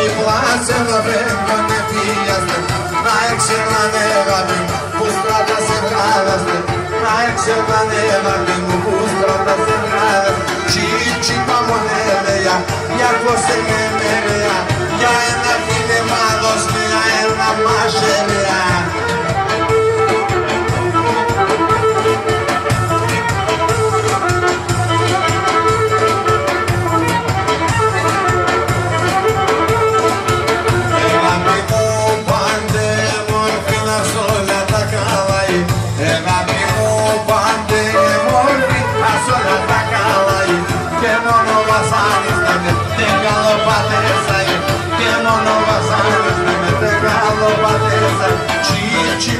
η πλάσε να φεύγανε φίλιαστε, να έξερνανε αγάπη μου που στράτα σε βράδαστε, να έξερνανε αγάπη μου που στράτα σε βράδαστε. Τσίτσι παμονέλεα, για κόσε με μέλεα, για ένα φίλεμα δώσ' μια ένα μάζελεα. Ci, ci,